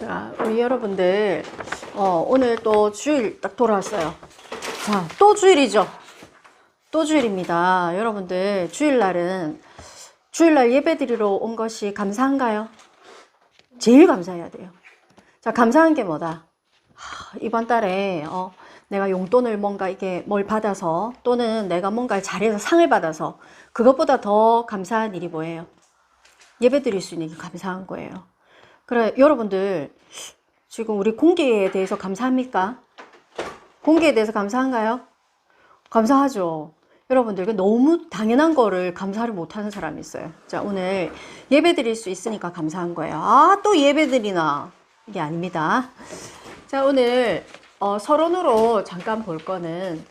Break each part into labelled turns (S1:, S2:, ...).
S1: 자, 우리 여러분들 오늘 또 주일 딱 돌아왔어요. 자, 또 주일이죠. 또 주일입니다. 여러분들 주일날 예배 드리러 온 것이 감사한가요? 제일 감사해야 돼요. 자, 감사한 게 뭐다? 이번 달에 내가 용돈을 뭔가 이게 뭘 받아서, 또는 내가 뭔가를 잘해서 상을 받아서, 그것보다 더 감사한 일이 뭐예요? 예배 드릴 수 있는 게 감사한 거예요. 그래, 여러분들 지금 우리 공기에 대해서 감사합니까? 공기에 대해서 감사한가요? 감사하죠. 여러분들 너무 당연한 거를 감사를 못하는 사람이 있어요. 자, 오늘 예배 드릴 수 있으니까 감사한 거예요. 아, 또 예배 드리나? 이게 아닙니다. 자, 오늘 서론으로 잠깐 볼 거는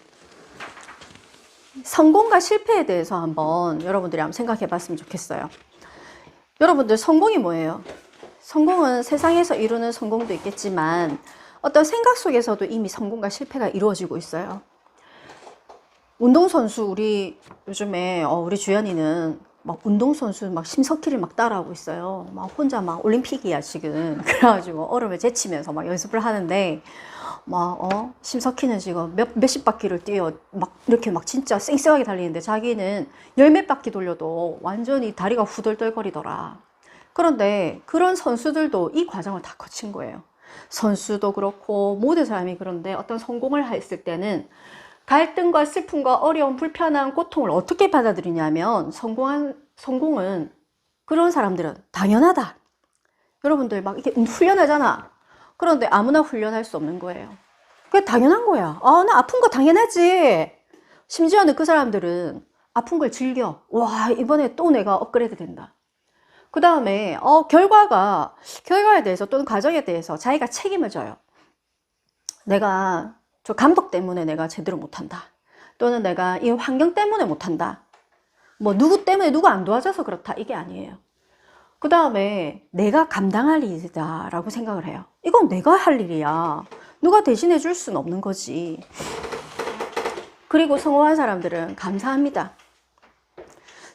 S1: 성공과 실패에 대해서 한번 여러분들이 한번 생각해 봤으면 좋겠어요. 여러분들 성공이 뭐예요? 성공은 세상에서 이루는 성공도 있겠지만 어떤 생각 속에서도 이미 성공과 실패가 이루어지고 있어요. 운동선수, 우리 요즘에 우리 주연이는 막 운동선수 막 심석희를 막 따라하고 있어요. 막 혼자 막 올림픽이야 지금. 그래가지고 얼음을 제치면서 막 연습을 하는데 막 심석희는 지금 몇십 바퀴를 뛰어 막 이렇게 막 진짜 쌩쌩하게 달리는데 자기는 열 몇 바퀴 돌려도 완전히 다리가 후덜덜거리더라. 그런데 그런 선수들도 이 과정을 다 거친 거예요. 선수도 그렇고 모든 사람이. 그런데 어떤 성공을 했을 때는 갈등과 슬픔과 어려움, 불편한 고통을 어떻게 받아들이냐면, 성공은 그런 사람들은 당연하다. 여러분들 막 이렇게 훈련하잖아. 그런데 아무나 훈련할 수 없는 거예요. 그게 당연한 거야. 나 아픈 거 당연하지. 심지어는 그 사람들은 아픈 걸 즐겨. 와, 이번에 또 내가 업그레이드 된다. 그 다음에 결과에 대해서 또는 과정에 대해서 자기가 책임을 져요. 내가 저 감독 때문에 내가 제대로 못한다. 또는 내가 이 환경 때문에 못한다. 뭐 누구 때문에 누가 안 도와줘서 그렇다. 이게 아니에요. 그 다음에 내가 감당할 일이다 라고 생각을 해요. 이건 내가 할 일이야. 누가 대신해 줄 수는 없는 거지. 그리고 성공한 사람들은 감사합니다.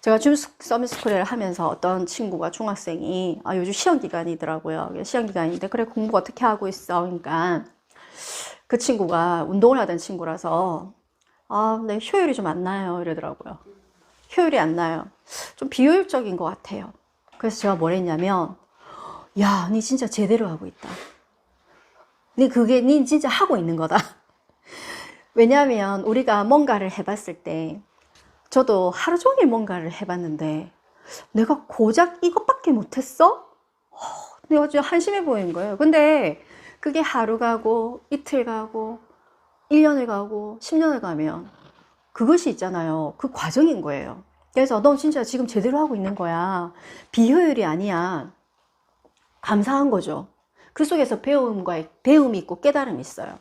S1: 제가 줌 서밋스쿨을 하면서 어떤 친구가, 중학생이 요즘 시험기간이더라고요. 시험기간인데 그래 공부 어떻게 하고 있어? 그러니까 그 친구가 운동을 하던 친구라서 네, 효율이 좀 안 나요 이러더라고요. 효율이 안 나요. 좀 비효율적인 것 같아요. 그래서 제가 뭘 했냐면, 야, 니 진짜 제대로 하고 있다. 니 진짜 하고 있는 거다. 왜냐하면 우리가 뭔가를 해봤을 때, 저도 하루 종일 뭔가를 해봤는데 내가 고작 이것밖에 못했어? 내가 진짜 한심해 보이는 거예요. 근데 그게 하루 가고 이틀 가고 1년을 가고 10년을 가면 그것이 있잖아요. 그 과정인 거예요. 그래서 너 진짜 지금 제대로 하고 있는 거야. 비효율이 아니야. 감사한 거죠. 그 속에서 배움이 있고 깨달음이 있어요.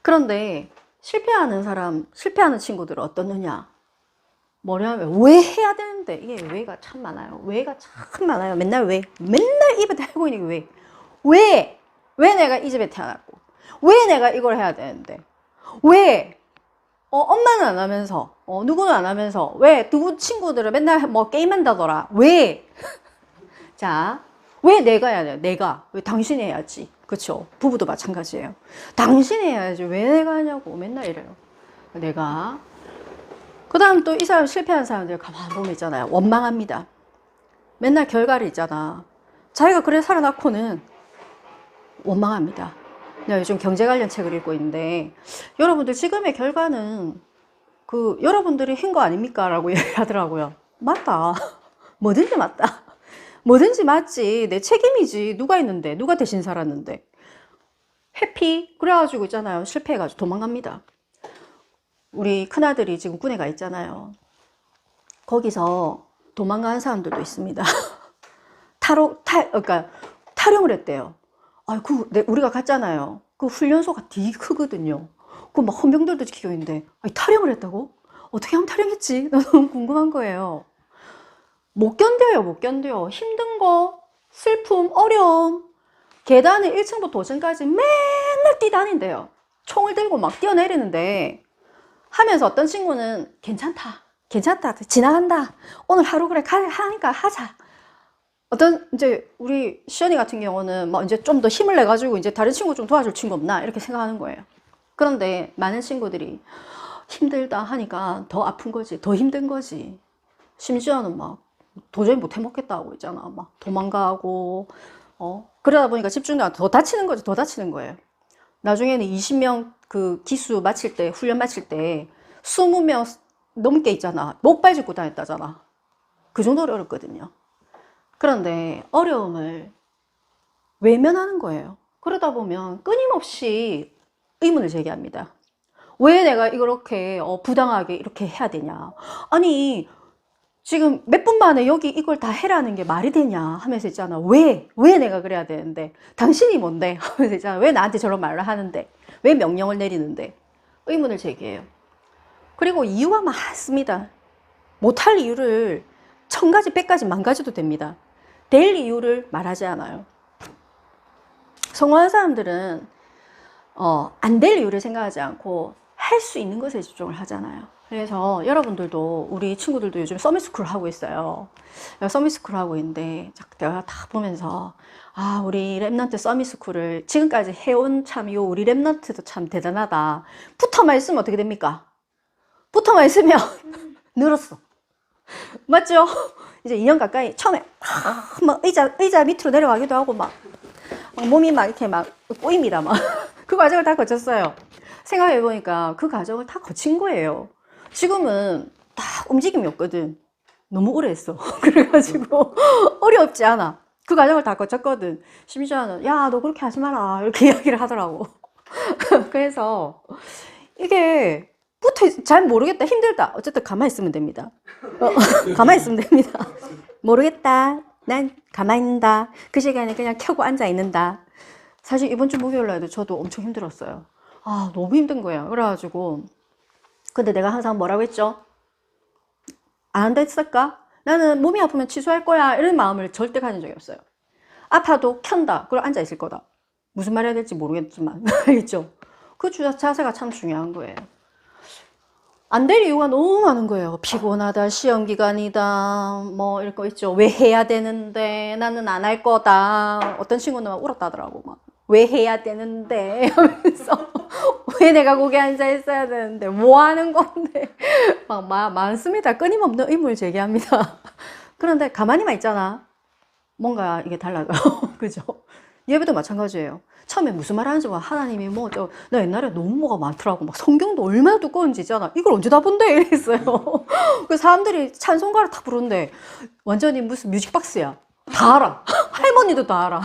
S1: 그런데 실패하는 친구들은 어떻느냐? 뭐냐면, 왜 해야 되는데? 이게 왜가 참 많아요. 왜가 참 많아요. 맨날 입에 달고 있는 게 왜 내가 이 집에 태어났고, 왜 내가 이걸 해야 되는데, 왜 엄마는 안 하면서, 누구는 안 하면서, 왜 누구 친구들은 맨날 뭐 게임한다더라. 왜? 자, 왜 내가 해야 돼요? 왜 당신이 해야지? 그쵸? 부부도 마찬가지예요. 당신이 해야지. 왜 내가 하냐고 맨날 이래요. 그 다음 또 이 사람 실패한 사람들 가만히 보면 있잖아요. 원망합니다. 맨날 결과를 있잖아. 자기가 그래 살아났고는 원망합니다. 내가 요즘 경제 관련 책을 읽고 있는데, 여러분들 지금의 결과는 여러분들이 한 거 아닙니까? 라고 얘기하더라고요. 맞다. 뭐든지 맞다. 뭐든지 맞지. 내 책임이지. 누가 있는데, 누가 대신 살았는데. 회피? 그래가지고 있잖아요. 실패해가지고 도망갑니다. 우리 큰아들이 지금 군에 가 있잖아요. 거기서 도망가는 사람들도 있습니다. 그러니까 탈영을 했대요. 우리가 갔잖아요. 그 훈련소가 되게 크거든요. 그 막 헌병들도 지키고 있는데, 탈영을 했다고? 어떻게 하면 탈영했지? 너무 궁금한 거예요. 못 견뎌요. 힘든 거, 슬픔, 어려움. 계단을 1층부터 5층까지 맨날 뛰다닌대요. 총을 들고 막 뛰어내리는데, 하면서 어떤 친구는 괜찮다, 지나간다, 오늘 하루 그래 하니까 하자. 어떤 이제 우리 시연이 같은 경우는 뭐 이제 좀 더 힘을 내 가지고 이제 다른 친구 좀 도와줄 친구 없나 이렇게 생각하는 거예요. 그런데 많은 친구들이 힘들다 하니까 더 아픈 거지, 더 힘든 거지. 심지어는 막 도저히 못 해먹겠다 하고 있잖아. 막 도망가고, 그러다 보니까 집중력 더 다치는 거지, 더 다치는 거예요. 나중에는 20명 그 기수 마칠 때, 훈련 마칠 때 20명 넘게 있잖아. 목발 짚고 다녔다잖아. 그 정도로 어렵거든요. 그런데 어려움을 외면하는 거예요. 그러다 보면 끊임없이 의문을 제기합니다. 왜 내가 이렇게 부당하게 이렇게 해야 되냐. 아니 지금 몇 분 만에 여기 이걸 다 해라는 게 말이 되냐 하면서 있잖아. 왜 내가 그래야 되는데 당신이 뭔데 하면서 있잖아. 왜 나한테 저런 말을 하는데 왜 명령을 내리는데 의문을 제기해요. 그리고 이유가 많습니다. 못할 이유를 1000가지 100가지 10,000가지도 됩니다. 될 이유를 말하지 않아요. 성공한 사람들은 안 될 이유를 생각하지 않고 할 수 있는 것에 집중을 하잖아요. 그래서 여러분들도 우리 친구들도 요즘 서밋스쿨 하고 있어요. 서밋스쿨 하고 있는데 내가 다 보면서 아 우리 랩넌트 서밋스쿨을 지금까지 해온 참 요 우리 랩넌트도 참 대단하다. 붙어만 있으면 어떻게 됩니까? 붙어만 있으면 늘었어. 맞죠? 이제 2년 가까이 처음에 막 의자 밑으로 내려가기도 하고 막 몸이 막 이렇게 막 꼬입니다. 막 그 과정을 다 거쳤어요. 생각해 보니까 그 과정을 다 거친 거예요. 지금은 딱 움직임이 없거든. 너무 오래 했어. 그래가지고 어렵지 않아. 그 과정을 다 거쳤거든. 심지어는 야 너 그렇게 하지 마라 이렇게 이야기를 하더라고. 그래서 이게 잘 모르겠다 힘들다 어쨌든 가만히 있으면 됩니다. 가만히 있으면 됩니다. 모르겠다 난 가만히 있는다. 그 시간에 그냥 켜고 앉아 있는다. 사실 이번 주 목요일날도 저도 엄청 힘들었어요. 아 너무 힘든 거예요. 그래가지고 근데 내가 항상 뭐라고 했죠? 안 한다 했을까? 나는 몸이 아프면 취소할 거야 이런 마음을 절대 가진 적이 없어요. 아파도 켠다 그리고 앉아 있을 거다. 무슨 말 해야 될지 모르겠지만 알겠죠? 그 자세가 참 중요한 거예요. 안 될 이유가 너무 많은 거예요. 피곤하다, 시험 기간이다, 뭐 이런 거 있죠. 왜 해야 되는데 나는 안 할 거다. 어떤 친구는 막 울었다더라고. 막 왜 해야 되는데 하면서 왜 내가 거기 앉아 있어야 되는데 뭐 하는 건데 막 많습니다. 끊임없는 의문을 제기합니다. 그런데 가만히만 있잖아. 뭔가 이게 달라져요. 그죠? 예배도 마찬가지예요. 처음에 무슨 말 하는지 막 하나님이 나 옛날에 너무 뭐가 많더라고. 막 성경도 얼마나 두꺼운지 있잖아. 이걸 언제 다 본대? 이랬어요. 그 사람들이 찬송가를 다 부르는데 완전히 무슨 뮤직박스야. 다 알아. 할머니도 다 알아.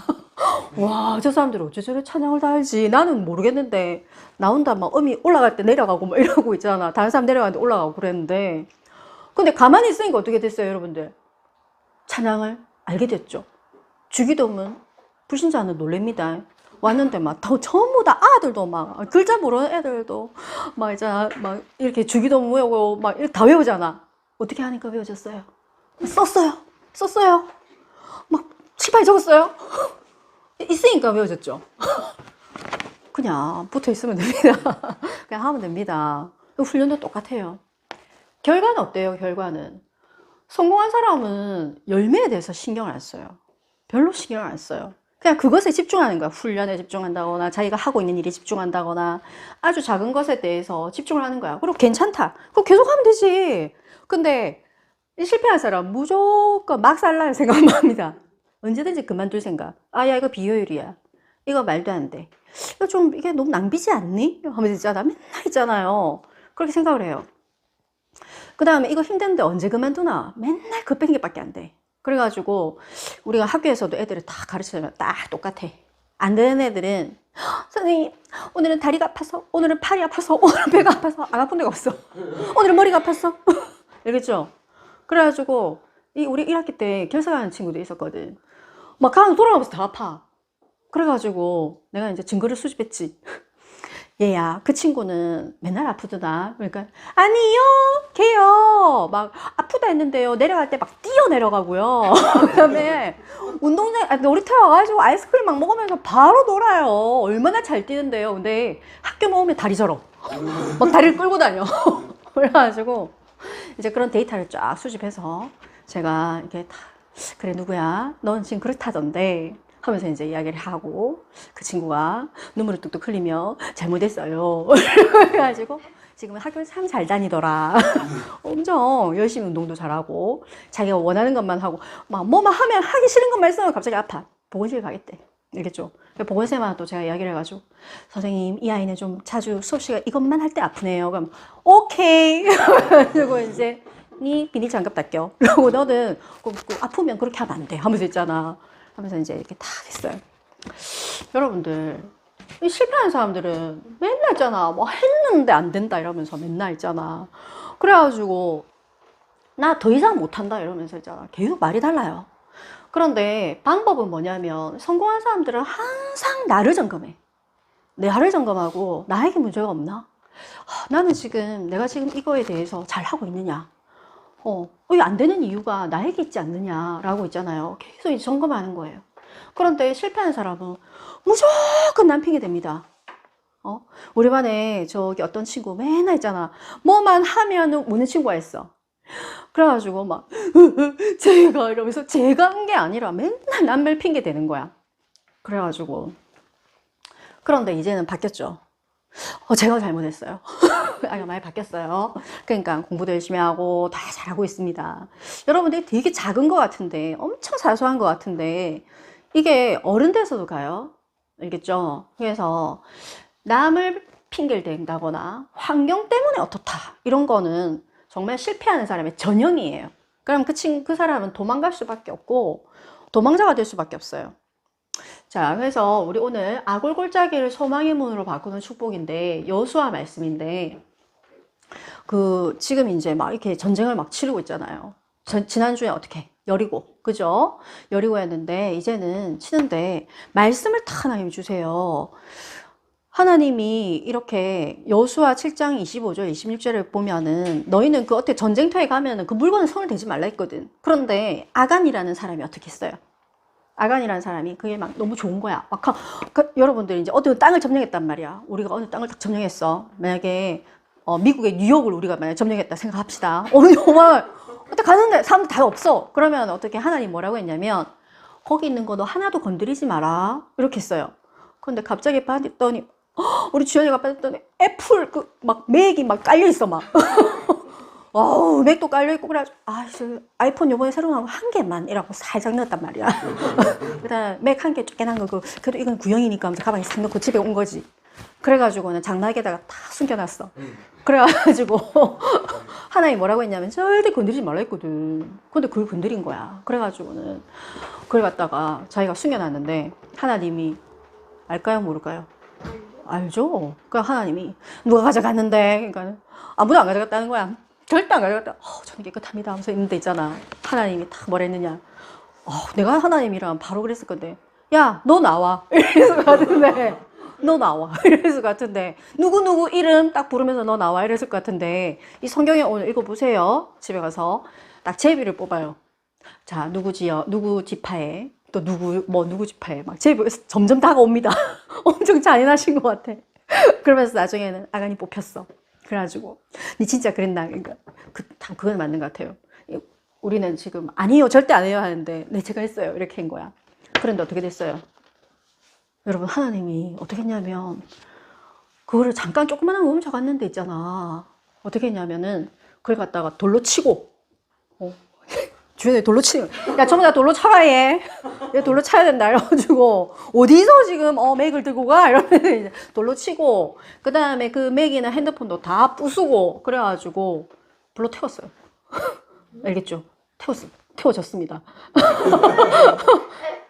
S1: 와, 저 사람들이 어째 저래 찬양을 다 알지? 나는 모르겠는데 나온다 막 음이 올라갈 때 내려가고 막 이러고 있잖아. 다른 사람 내려가는데 올라가고 그랬는데 근데 가만히 있으니까 어떻게 됐어요, 여러분들? 찬양을 알게 됐죠. 주기도문 불신자는 놀랍니다. 왔는데 막 전부 다 아들도 막 글자 모르는 애들도 막 있잖아 막 이렇게 주기도문 외우고 막 다 외우잖아. 어떻게 하니까 외워졌어요? 썼어요. 막 칠판에 적었어요. 있으니까 외워졌죠. 그냥 붙어 있으면 됩니다. 그냥 하면 됩니다. 훈련도 똑같아요. 결과는 어때요? 결과는 성공한 사람은 열매에 대해서 신경을 안 써요. 별로 신경을 안 써요. 그냥 그것에 집중하는 거야. 훈련에 집중한다거나 자기가 하고 있는 일에 집중한다거나 아주 작은 것에 대해서 집중을 하는 거야. 그리고 괜찮다. 그럼 계속 하면 되지. 근데 실패한 사람 무조건 막살날 생각만 합니다. 언제든지 그만둘 생각. 아, 야, 이거 비효율이야. 이거 말도 안 돼. 이게 너무 낭비지 않니? 하면서 있잖아. 맨날 있잖아요. 그렇게 생각을 해요. 그 다음에 이거 힘든데 언제 그만두나? 맨날 그 뺀 게밖에 안 돼. 그래가지고 우리가 학교에서도 애들을 다 가르치면 딱 똑같아. 안 되는 애들은 선생님 오늘은 다리가 아파서, 오늘은 팔이 아파서, 오늘은 배가 아파서 안 아픈 데가 없어. 오늘은 머리가 아팠어. 알겠죠? 그래가지고 우리 1학기 때 결석하는 친구도 있었거든. 막 가면 돌아가면서 다 아파. 그래가지고 내가 이제 증거를 수집했지. 얘야, 그 친구는 맨날 아프더나. 그러니까 아니요, 걔요 막 아프다 했는데요 내려갈 때 막 뛰어 내려가고요. 그다음에 운동장 놀이터에 와가지고 아이스크림 막 먹으면서 바로 놀아요. 얼마나 잘 뛰는데요. 근데 학교 모으면 다리 저러. 막 다리를 끌고 다녀. 그래가지고 이제 그런 데이터를 쫙 수집해서 제가 이렇게 다 그래 누구야? 넌 지금 그렇다던데 하면서 이제 이야기를 하고 그 친구가 눈물을 뚝뚝 흘리며 잘못했어요. 그래가지고 지금은 학교를 참 잘 다니더라. 엄청 열심히 운동도 잘하고 자기가 원하는 것만 하고 막 뭐만 하면 하기 싫은 것만 했으면 갑자기 아파. 보건실 가겠대. 알겠죠? 보건쌤한테 또 제가 이야기를 해가지고 선생님 이 아이는 좀 자주 수업 시간 이것만 할 때 아프네요. 그럼 오케이. 그리고 이제 니 비닐 장갑 다 껴. 그리고 너는 아프면 그렇게 하면 안 돼. 하면서 있잖아. 하면서 이제 이렇게 다 됐어요. 여러분들 이 실패하는 사람들은 맨날 있잖아. 뭐 했는데 안 된다 이러면서 맨날 있잖아. 그래가지고 나 더 이상 못한다 이러면서 있잖아. 계속 말이 달라요. 그런데 방법은 뭐냐면 성공한 사람들은 항상 나를 점검해. 나를 점검하고 나에게 문제가 없나? 나는 지금 내가 지금 이거에 대해서 잘 하고 있느냐? 이게 안 되는 이유가 나에게 있지 않느냐라고 있잖아요. 계속 이제 점검하는 거예요. 그런데 실패하는 사람은 무조건 남 핑계 댑니다. 우리 반에 저기 어떤 친구 맨날 있잖아. 뭐만 하면은 우는 친구가 있어. 그래가지고 막 제가 이러면서 제가 한 게 아니라 맨날 남을 핑계 대는 거야. 그래가지고 그런데 이제는 바뀌었죠. 제가 잘못했어요. 많이 바뀌었어요. 그러니까 공부도 열심히 하고 다 잘하고 있습니다. 여러분들이 되게 작은 것 같은데 엄청 사소한 것 같은데 이게 어른 돼서도 가요. 알겠죠? 그래서 남을 핑계를 댄다거나 환경 때문에 어떻다 이런 거는 정말 실패하는 사람의 전형이에요. 그럼 그 사람은 도망갈 수밖에 없고 도망자가 될 수밖에 없어요. 자, 그래서 우리 오늘 아골골짜기를 소망의 문으로 바꾸는 축복인데 여호수아 말씀인데 지금 이제 막 이렇게 전쟁을 막 치르고 있잖아요. 지난주에 어떻게 여리고 그죠? 여리고였는데 이제는 치는데 말씀을 다 하나님 주세요. 하나님이 이렇게 여호수아 7장 25절 26절을 보면은 너희는 어떻게 전쟁터에 가면은 그 물건을 손을 대지 말라 했거든. 그런데 아간이라는 사람이 어떻게 했어요? 아간이라는 사람이 그게 막 너무 좋은 거야. 여러분들 이제 어느 땅을 점령했단 말이야. 우리가 어느 땅을 딱 점령했어. 만약에 미국의 뉴욕을 우리가 만약 점령했다 생각합시다. 정말 어떻게 가는데 사람들 다 없어. 그러면 어떻게 하나님 뭐라고 했냐면 거기 있는 거 너 하나도 건드리지 마라. 이렇게 했어요. 근데 갑자기 봤더니 우리 주연이가 봤더니 애플 막 맥이 막 깔려 있어 막. 맥도 깔려있고, 그래가지고, 아이폰 요번에 새로 나온 거 한 개만, 이라고 살짝 넣었단 말이야. 그 다음에 맥 한 개 쪼개난 거, 그래도 이건 구형이니까 하면서 가방에 싹 넣고 집에 온 거지. 그래가지고는 장막에다가 다 숨겨놨어. 그래가지고, 하나님 뭐라고 했냐면, 절대 건드리지 말라 했거든. 근데 그걸 건드린 거야. 그래가지고는, 그걸 갖다가 자기가 숨겨놨는데, 하나님이, 알까요? 모를까요? 알죠? 그러니까 하나님이, 누가 가져갔는데, 그러니까, 아무도 안 가져갔다는 거야. 절대 안 가져갔다. 저는 깨끗합니다 하면서 있는데 있잖아. 하나님이 딱 뭐라 했느냐. 내가 하나님이랑 바로 그랬을 건데. 야, 너 나와. 이랬을 것 같은데. 너 나와. 이랬을 것 같은데. 누구누구 이름 딱 부르면서 너 나와. 이랬을 것 같은데. 이 성경에 오늘 읽어보세요. 집에 가서. 딱 제비를 뽑아요. 자, 누구 지파에. 또 누구 지파에. 막 제비가 점점 다가옵니다. 엄청 잔인하신 것 같아. 그러면서 나중에는 아간이 뽑혔어. 그래가지고 니 진짜 그랬나? 그러니까 그건 맞는 것 같아요. 우리는 지금 아니요 절대 안 해요 하는데 네 제가 했어요 이렇게 한 거야. 그런데 어떻게 됐어요? 여러분 하나님이 어떻게 했냐면 그거를 잠깐 조그만한 거 훔쳐갔는데 있잖아. 어떻게 했냐면은 그걸 갖다가 돌로 치고 주변에 돌로 치는 야 전부 다 돌로 쳐라 얘 돌로 쳐야 된다 이래가지고 어디서 지금 맥을 들고 가 이러면 이제 돌로 치고 그 다음에 그 맥이나 핸드폰도 다 부수고 그래가지고 불로 태웠어요. 알겠죠? 태워졌습니다.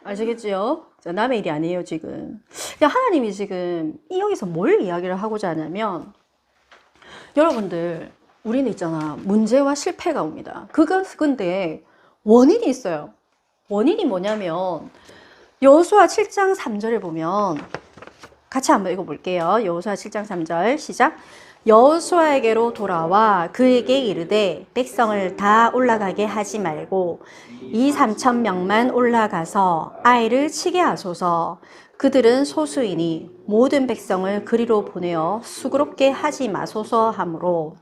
S1: 아시겠지요? 남의 일이 아니에요 지금. 하나님이 지금 여기서 뭘 이야기를 하고자 하냐면 여러분들 우리는 있잖아 문제와 실패가 옵니다. 근데 원인이 있어요. 원인이 뭐냐면 여호수아 7장 3절을 보면 같이 한번 읽어볼게요. 여호수아 7장 3절 시작. 여호수아에게로 돌아와 그에게 이르되 백성을 다 올라가게 하지 말고 2,3,000명만 올라가서 아이를 치게 하소서. 그들은 소수이니 모든 백성을 그리로 보내어 수고롭게 하지 마소서 하므로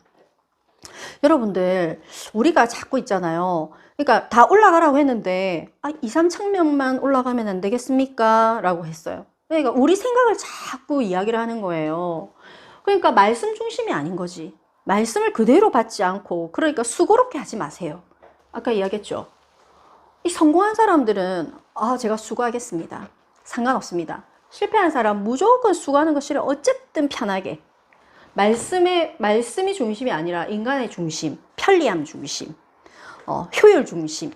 S1: 여러분들, 우리가 자꾸 있잖아요. 그러니까 다 올라가라고 했는데, 2, 3천 명만 올라가면 안 되겠습니까? 라고 했어요. 그러니까 우리 생각을 자꾸 이야기를 하는 거예요. 그러니까 말씀 중심이 아닌 거지. 말씀을 그대로 받지 않고, 그러니까 수고롭게 하지 마세요. 아까 이야기했죠. 이 성공한 사람들은, 제가 수고하겠습니다. 상관없습니다. 실패한 사람 무조건 수고하는 것이 어쨌든 편하게. 말씀이 중심이 아니라 인간의 중심, 편리함 중심, 효율 중심.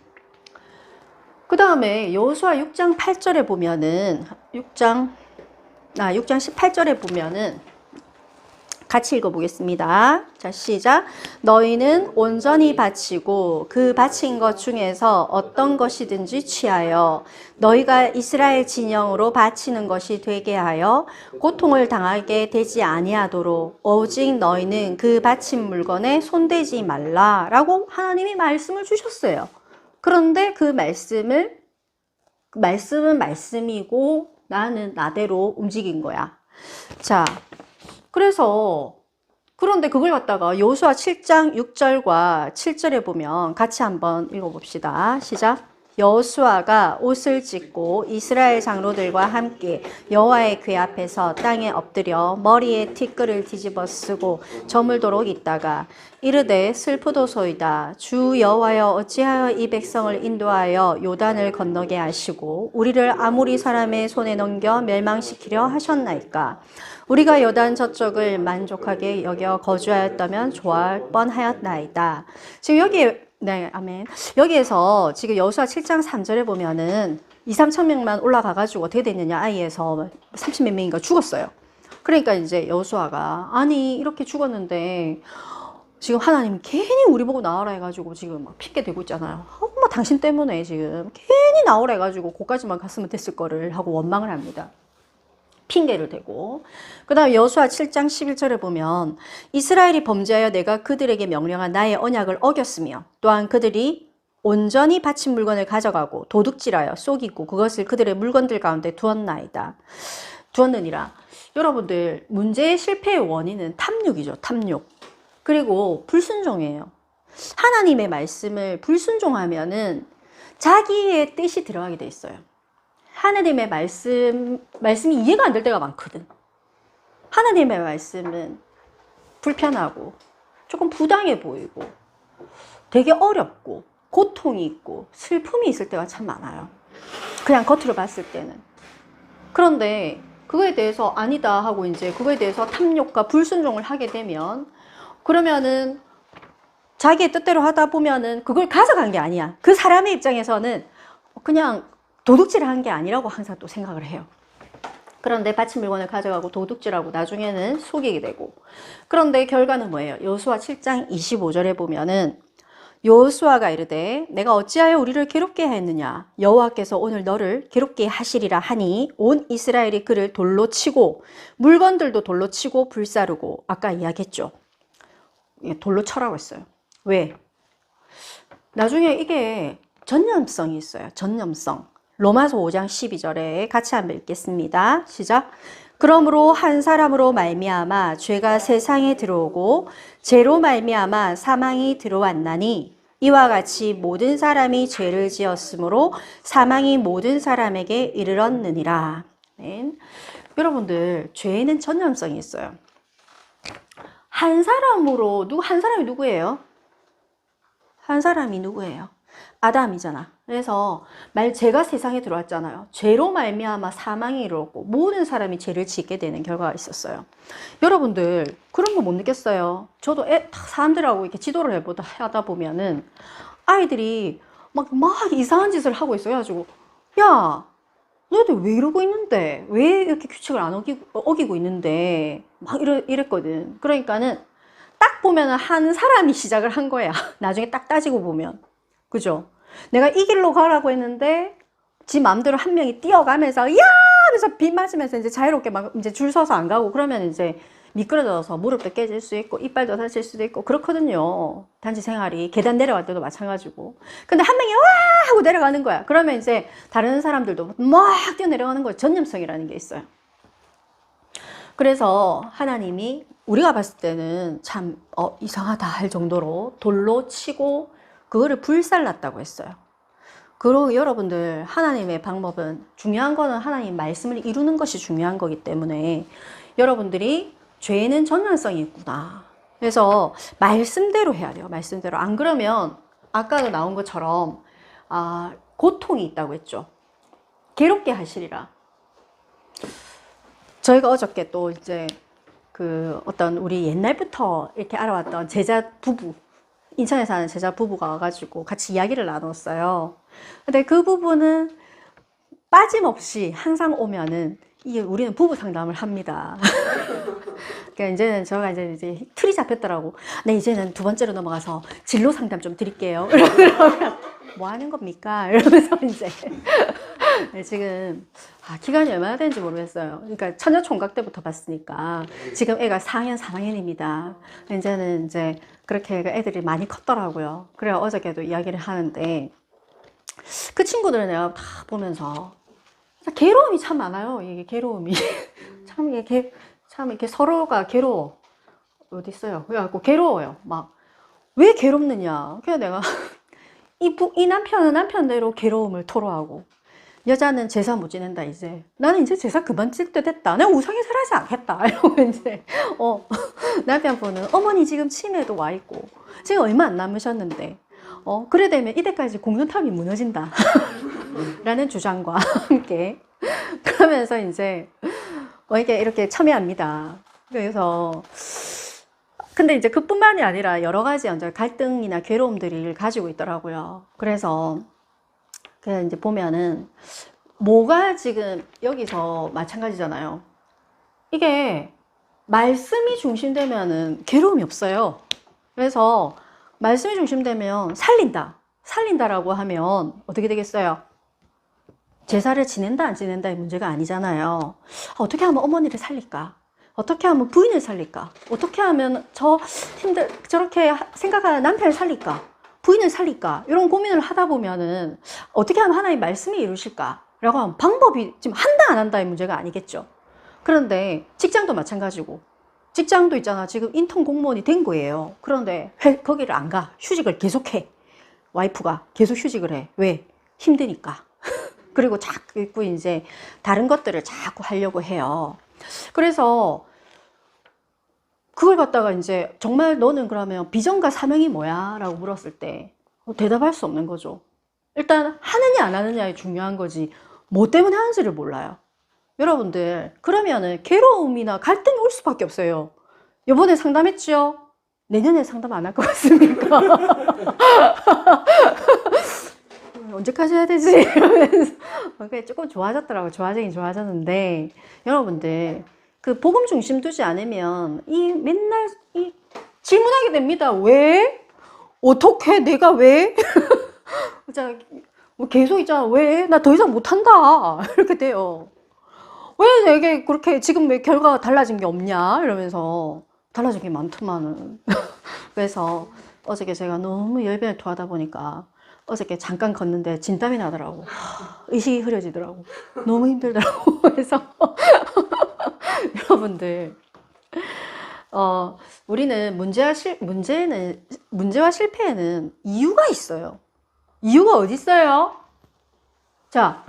S1: 그 다음에 여호수아 6장 8절에 보면은, 6장 18절에 보면은, 같이 읽어보겠습니다. 자, 시작. 너희는 온전히 바치고 그 바친 것 중에서 어떤 것이든지 취하여 너희가 이스라엘 진영으로 바치는 것이 되게 하여 고통을 당하게 되지 아니하도록 오직 너희는 그 바친 물건에 손대지 말라라고 하나님이 말씀을 주셨어요. 그런데 그 말씀은 말씀이고 나는 나대로 움직인 거야. 자, 그런데 그걸 갖다가 여호수아 7장 6절과 7절에 보면 같이 한번 읽어봅시다. 시작. 여호수아가 옷을 찢고 이스라엘 장로들과 함께 여호와의 궤 앞에서 땅에 엎드려 머리에 티끌을 뒤집어 쓰고 저물도록 있다가 이르되 슬프도소이다. 주 여호와여 어찌하여 이 백성을 인도하여 요단을 건너게 하시고 우리를 아모리 사람의 손에 넘겨 멸망시키려 하셨나이까. 우리가 요단 저쪽을 만족하게 여겨 거주하였다면 좋아할 뻔하였나이다. 지금 네, 아멘. 여기에서 지금 여호수아 7장 3절에 보면은 2, 3천 명만 올라가가지고 어떻게 됐느냐, 아이에서 30몇 명인가 죽었어요. 그러니까 이제 여호수아가 아니 이렇게 죽었는데 지금 하나님 괜히 우리 보고 나와라 해가지고 지금 막 핑계 대고 있잖아요. 엄마 당신 때문에 지금 괜히 나오라 해가지고 거기까지만 갔으면 됐을 거를 하고 원망을 합니다. 핑계를 대고. 그 다음에 여호수아 7장 11절에 보면 이스라엘이 범죄하여 내가 그들에게 명령한 나의 언약을 어겼으며 또한 그들이 온전히 바친 물건을 가져가고 도둑질하여 속이고 그것을 그들의 물건들 가운데 두었느니라. 여러분들, 문제의 실패의 원인은 탐욕이죠. 탐욕. 그리고 불순종이에요. 하나님의 말씀을 불순종하면은 자기의 뜻이 들어가게 돼 있어요. 하나님의 말씀이 이해가 안 될 때가 많거든. 하나님의 말씀은 불편하고 조금 부당해 보이고 되게 어렵고 고통이 있고 슬픔이 있을 때가 참 많아요. 그냥 겉으로 봤을 때는. 그런데 그거에 대해서 아니다 하고 이제 그거에 대해서 탐욕과 불순종을 하게 되면 그러면은 자기의 뜻대로 하다 보면은 그걸 가져간 게 아니야. 그 사람의 입장에서는 그냥 도둑질을 한 게 아니라고 항상 또 생각을 해요. 그런데 바친 물건을 가져가고 도둑질하고 나중에는 속이게 되고. 그런데 결과는 뭐예요? 여호수아 7장 25절에 보면은 여호수아가 이르되 내가 어찌하여 우리를 괴롭게 했느냐? 여호와께서 오늘 너를 괴롭게 하시리라 하니 온 이스라엘이 그를 돌로 치고 물건들도 돌로 치고 불사르고. 아까 이야기했죠. 돌로 쳐라고 했어요. 왜? 나중에 이게 전염성이 있어요. 전염성. 로마서 5장 12절에 같이 한번 읽겠습니다. 시작. 그러므로 한 사람으로 말미암아 죄가 세상에 들어오고 죄로 말미암아 사망이 들어왔나니 이와 같이 모든 사람이 죄를 지었으므로 사망이 모든 사람에게 이르렀느니라. 네. 여러분들, 죄에는 전염성이 있어요. 한 사람이 누구예요? 한 사람이 누구예요? 아담이잖아. 그래서 죄가 세상에 들어왔잖아요. 죄로 말미암아 사망이 이르렀고 모든 사람이 죄를 짓게 되는 결과가 있었어요. 여러분들 그런 거 못 느꼈어요? 저도 사람들하고 이렇게 지도를 하다 보면은 아이들이 막 이상한 짓을 하고 있어요. 가지고 야, 너희들 왜 이러고 있는데? 왜 이렇게 규칙을 안 어기고 있는데? 막 이랬거든. 그러니까는 딱 보면은 한 사람이 시작을 한 거야. 나중에 딱 따지고 보면. 그죠? 내가 이 길로 가라고 했는데 지 마음대로 한 명이 뛰어가면서 야! 하면서 비 맞으면서 이제 자유롭게 막 이제 줄 서서 안 가고 그러면 이제 미끄러져서 무릎도 깨질 수 있고 이빨도 다칠 수도 있고 그렇거든요. 단지 생활이 계단 내려갈 때도 마찬가지고. 근데 한 명이 와! 하고 내려가는 거야. 그러면 이제 다른 사람들도 막 뛰어내려가는 거예요. 전염성이라는 게 있어요. 그래서 하나님이 우리가 봤을 때는 참 이상하다 할 정도로 돌로 치고 그거를 불살랐다고 했어요. 그리고 여러분들 하나님의 방법은 중요한 거는 하나님 말씀을 이루는 것이 중요한 거기 때문에 여러분들이 죄는 전환성이 있구나. 그래서 말씀대로 해야 돼요. 말씀대로. 안 그러면 아까 나온 것처럼 고통이 있다고 했죠. 괴롭게 하시리라. 저희가 어저께 또 이제 그 어떤 우리 옛날부터 이렇게 알아왔던 제자 부부, 인천에 사는 제자 부부가 와가지고 같이 이야기를 나눴어요. 근데 그 부부는 빠짐없이 항상 오면은 이게 우리는 부부 상담을 합니다. 그러니까 이제는 제가 이제 틀이 잡혔더라고. 네, 이제는 두 번째로 넘어가서 진로 상담 좀 드릴게요. 그러면 뭐 하는 겁니까? 이러면서 이제 지금 기간이 얼마나 되는지 모르겠어요. 그러니까 처녀 총각 때부터 봤으니까 지금 애가 4학년 3학년입니다. 이제는 이제 그렇게 애들이 많이 컸더라고요. 그래야 어저께도 이야기를 하는데 그 친구들을 내가 다 보면서 괴로움이 참 많아요. 이게 괴로움이 참 이렇게 서로가 괴로워. 어디 있어요? 그래갖고 괴로워요. 막 왜 괴롭느냐? 그냥 내가 이 남편은 남편대로 괴로움을 토로하고 여자는 제사 못 지낸다 이제. 나는 이제 제사 그만 질 때 됐다. 내가 우상에 설하지 않겠다. 이러고 이제 남편분은 어머니 지금 치매도 와 있고 지금 얼마 안 남으셨는데 그래 되면 이때까지 공동탑이 무너진다. 라는 주장과 함께 그러면서 이제 이렇게 첨예합니다. 그래서 근데 이제 그뿐만이 아니라 여러 가지 이제 갈등이나 괴로움들을 가지고 있더라고요. 그래서 그냥 이제 보면은 뭐가 지금 여기서 마찬가지잖아요. 이게 말씀이 중심되면은 괴로움이 없어요. 그래서 말씀이 중심되면 살린다라고 하면 어떻게 되겠어요? 제사를 지낸다 안 지낸다의 문제가 아니잖아요. 어떻게 하면 어머니를 살릴까? 어떻게 하면 부인을 살릴까? 어떻게 하면 저렇게 생각하는 남편을 살릴까? 부인을 살릴까? 이런 고민을 하다 보면은 어떻게 하면 하나님 말씀이 이루실까? 라고 하면 방법이 지금 한다 안 한다의 문제가 아니겠죠. 그런데 직장도 마찬가지고 직장도 있잖아. 지금 인턴 공무원이 된 거예요. 그런데 거기를 안 가. 휴직을 계속해. 와이프가 계속 휴직을 해. 왜? 힘드니까. 그리고 자꾸 이제 다른 것들을 자꾸 하려고 해요. 그래서 그걸 갖다가 이제 정말 너는 그러면 비전과 사명이 뭐야? 라고 물었을 때 대답할 수 없는 거죠. 일단 하느냐 안 하느냐가 중요한 거지 뭐 때문에 하는지를 몰라요. 여러분들 그러면은 괴로움이나 갈등이 올 수밖에 없어요. 이번에 상담했죠? 내년에 상담 안 할 것 같습니까? 언제까지 해야 되지? 이러면서 조금 좋아졌더라고요. 좋아지긴 좋아졌는데 여러분들 그 복음 중심 두지 않으면 맨날 질문하게 됩니다. 왜? 어떻게? 내가 왜? 계속 있잖아. 왜? 나 더 이상 못한다. 이렇게 돼요. 왜 이게 그렇게 지금 왜 결과가 달라진 게 없냐? 이러면서 달라진 게 많더만은. 그래서 어저께 제가 너무 열변을 토하다 보니까 어저께 잠깐 걷는데 진땀이 나더라고. 의식이 흐려지더라고. 너무 힘들더라고. 그래서 여러분들 우리는 문제와 실패에는 이유가 있어요. 이유가 어디 있어요? 자,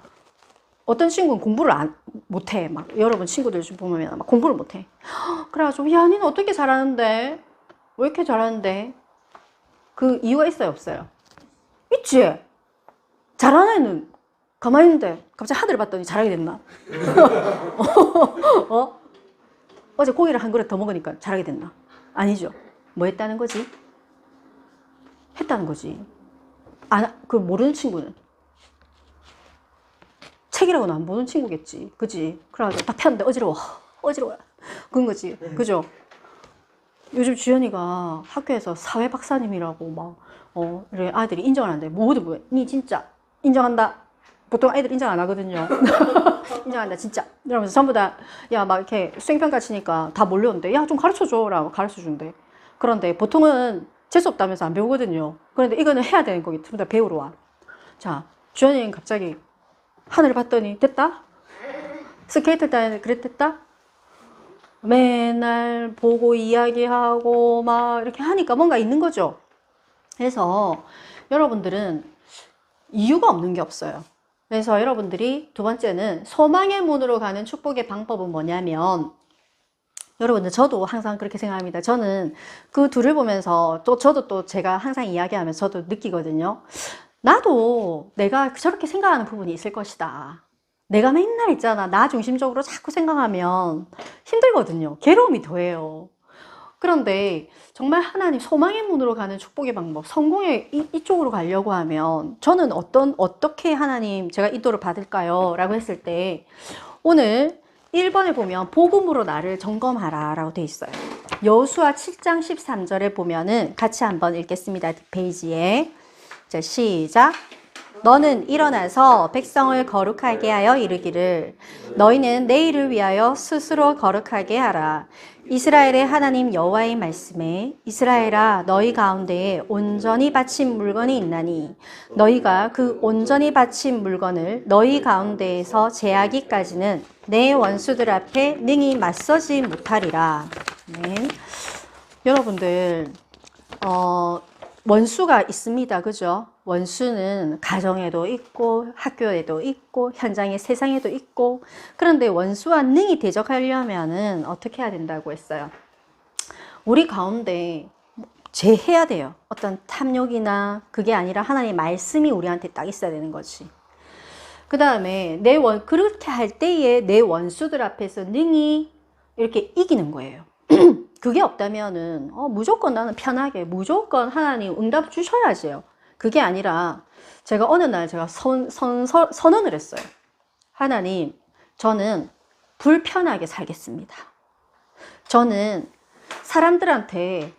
S1: 어떤 친구는 공부를 못해. 막 여러분 친구들 좀 보면 막 공부를 못해. 그래가지고 야, 니는 어떻게 잘하는데? 왜 이렇게 잘하는데? 그 이유가 있어요, 없어요? 있지? 잘하는 애는 가만히 있는데 갑자기 하늘을 봤더니 잘하게 됐나? 어제 고기를 한 그릇 더 먹으니까 잘하게 됐나? 아니죠. 뭐 했다는 거지? 했다는 거지. 그걸 모르는 친구는 책이라고는 안 보는 친구겠지. 그지? 그래가지고 딱 폈는데 어지러워. 그런 거지. 그죠? 요즘 주연이가 학교에서 사회 박사님이라고 막 이렇게 아이들이 인정을 하는데 모두 니 진짜 인정한다. 보통 아이들 인정 안 하거든요. 인정한다 진짜. 이러면서 전부 다 야 막 이렇게 수행평가 치니까 다 몰려오는데 야 좀 가르쳐줘라고 가르쳐준대. 그런데 보통은 재수 없다면서 안 배우거든요. 그런데 이거는 해야 되는 거기 때문에 배우러 와. 자, 주연이는 갑자기 하늘을 봤더니 됐다? 스케이트 타는데 그래 됐다? 맨날 보고 이야기하고 막 이렇게 하니까 뭔가 있는 거죠. 그래서 여러분들은 이유가 없는 게 없어요. 그래서 여러분들이 두 번째는 소망의 문으로 가는 축복의 방법은 뭐냐면, 여러분들 저도 항상 그렇게 생각합니다. 저는 그 둘을 보면서 저도 또 제가 항상 이야기하면서 저도 느끼거든요. 나도 내가 저렇게 생각하는 부분이 있을 것이다. 내가 맨날 있잖아, 나 중심적으로 자꾸 생각하면 힘들거든요. 괴로움이 더해요. 그런데 정말 하나님 소망의 문으로 가는 축복의 방법, 성공의 이쪽으로 가려고 하면 저는 어떻게 하나님 제가 인도를 받을까요? 라고 했을 때, 오늘 1번에 보면 복음으로 나를 점검하라 라고 되어 있어요. 여호수아 7장 13절에 보면은 같이 한번 읽겠습니다. 뒷페이지에. 자, 시작. 너는 일어나서 백성을 거룩하게 하여 이르기를, 너희는 내일을 위하여 스스로 거룩하게 하라. 이스라엘의 하나님 여호와의 말씀에, 이스라엘아 너희 가운데에 온전히 바친 물건이 있나니 너희가 그 온전히 바친 물건을 너희 가운데에서 제하기까지는 내 원수들 앞에 능히 맞서지 못하리라. 네. 여러분들 원수가 있습니다. 그죠? 원수는 가정에도 있고 학교에도 있고 현장의 세상에도 있고, 그런데 원수와 능히 대적하려면은 어떻게 해야 된다고 했어요? 우리 가운데 제해야 돼요. 어떤 탐욕이나 그게 아니라 하나님의 말씀이 우리한테 딱 있어야 되는 거지. 그 다음에 그렇게 할 때에 내 원수들 앞에서 능히 이렇게 이기는 거예요. 그게 없다면은 무조건 나는 편하게 무조건 하나님 응답 주셔야지요. 그게 아니라 제가 어느 날 제가 선언을 했어요. 하나님, 저는 불편하게 살겠습니다. 저는 사람들한테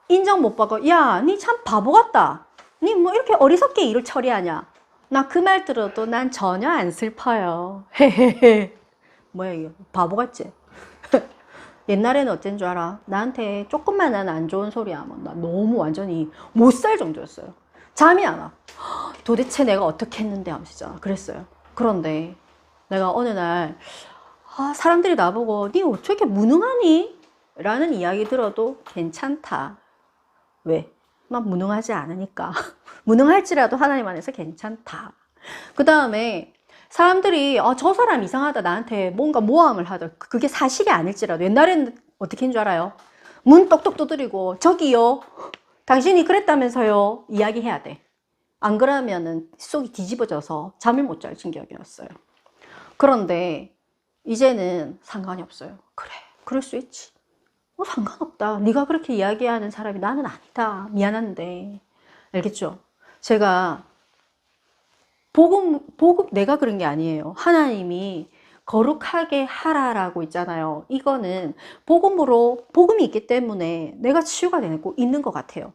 S1: 인정 못 받고, 야, 니 참 바보 같다. 니 뭐 이렇게 어리석게 일을 처리하냐. 나 그 말 들어도 난 전혀 안 슬퍼요. 헤헤헤. 뭐야 이게, 바보 같지? 옛날에는 어땠는 줄 알아? 나한테 조금만 하는 안 좋은 소리 하면 나 너무 완전히 못 살 정도였어요. 잠이 안 와. 도대체 내가 어떻게 했는데 하면서 그랬어요. 그런데 내가 어느 날 사람들이 나보고 니 어떻게 무능하니? 라는 이야기 들어도 괜찮다. 왜? 난 무능하지 않으니까. 무능할지라도 하나님 안에서 괜찮다. 그 다음에 사람들이 저 사람 이상하다, 나한테 뭔가 모함을 하다, 그게 사실이 아닐지라도, 옛날에는 어떻게 한 줄 알아요? 문 똑똑 두드리고 저기요, 당신이 그랬다면서요, 이야기해야 돼. 안 그러면은 속이 뒤집어져서 잠을 못 잘 징격이었어요. 그런데 이제는 상관이 없어요. 그래, 그럴 수 있지. 상관없다. 네가 그렇게 이야기하는 사람이 나는 아니다. 미안한데. 알겠죠? 제가 복음 내가 그런 게 아니에요. 하나님이 거룩하게 하라라고 있잖아요. 이거는 복음이 있기 때문에 내가 치유가 되고 있는 것 같아요.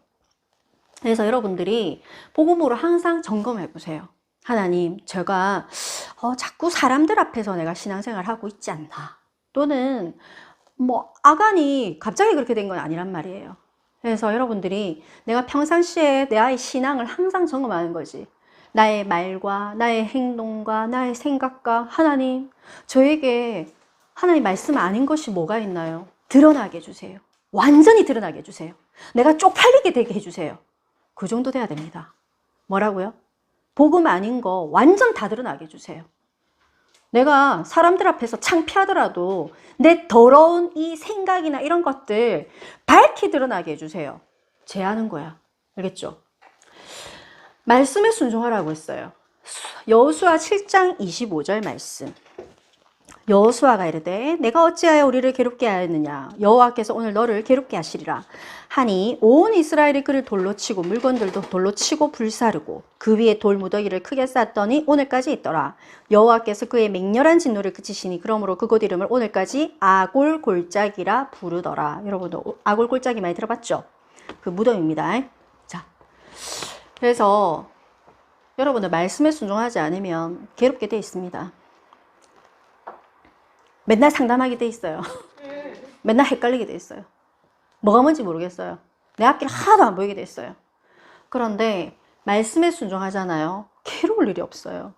S1: 그래서 여러분들이 복음으로 항상 점검해 보세요. 하나님, 제가 자꾸 사람들 앞에서 내가 신앙생활 하고 있지 않나. 또는 뭐 아간이 갑자기 그렇게 된 건 아니란 말이에요. 그래서 여러분들이 내가 평상시에 나의 신앙을 항상 점검하는 거지. 나의 말과 나의 행동과 나의 생각과, 하나님, 저에게 하나님 말씀 아닌 것이 뭐가 있나요? 드러나게 해주세요. 완전히 드러나게 해주세요. 내가 쪽팔리게 되게 해주세요. 그 정도 돼야 됩니다. 뭐라고요? 복음 아닌 거 완전 다 드러나게 해주세요. 내가 사람들 앞에서 창피하더라도 내 더러운 이 생각이나 이런 것들 밝히 드러나게 해주세요. 제하는 거야. 알겠죠? 말씀에 순종하라고 했어요. 여호수아 7장 25절 말씀. 여호수아가 이르되 내가 어찌하여 우리를 괴롭게 하였느냐, 여호와께서 오늘 너를 괴롭게 하시리라 하니 온 이스라엘이 그를 돌로 치고 물건들도 돌로 치고 불사르고 그 위에 돌 무더기를 크게 쌓더니 오늘까지 있더라. 여호와께서 그의 맹렬한 진노를 그치시니 그러므로 그곳 이름을 오늘까지 아골 골짜기라 부르더라. 여러분도 아골 골짜기 많이 들어봤죠? 그 무덤입니다. 자, 그래서 여러분들 말씀에 순종하지 않으면 괴롭게 돼 있습니다. 맨날 상담하게 돼 있어요. 맨날 헷갈리게 돼 있어요. 뭐가 뭔지 모르겠어요. 내 앞길 하나도 안 보이게 돼 있어요. 그런데 말씀에 순종하잖아요. 괴로울 일이 없어요.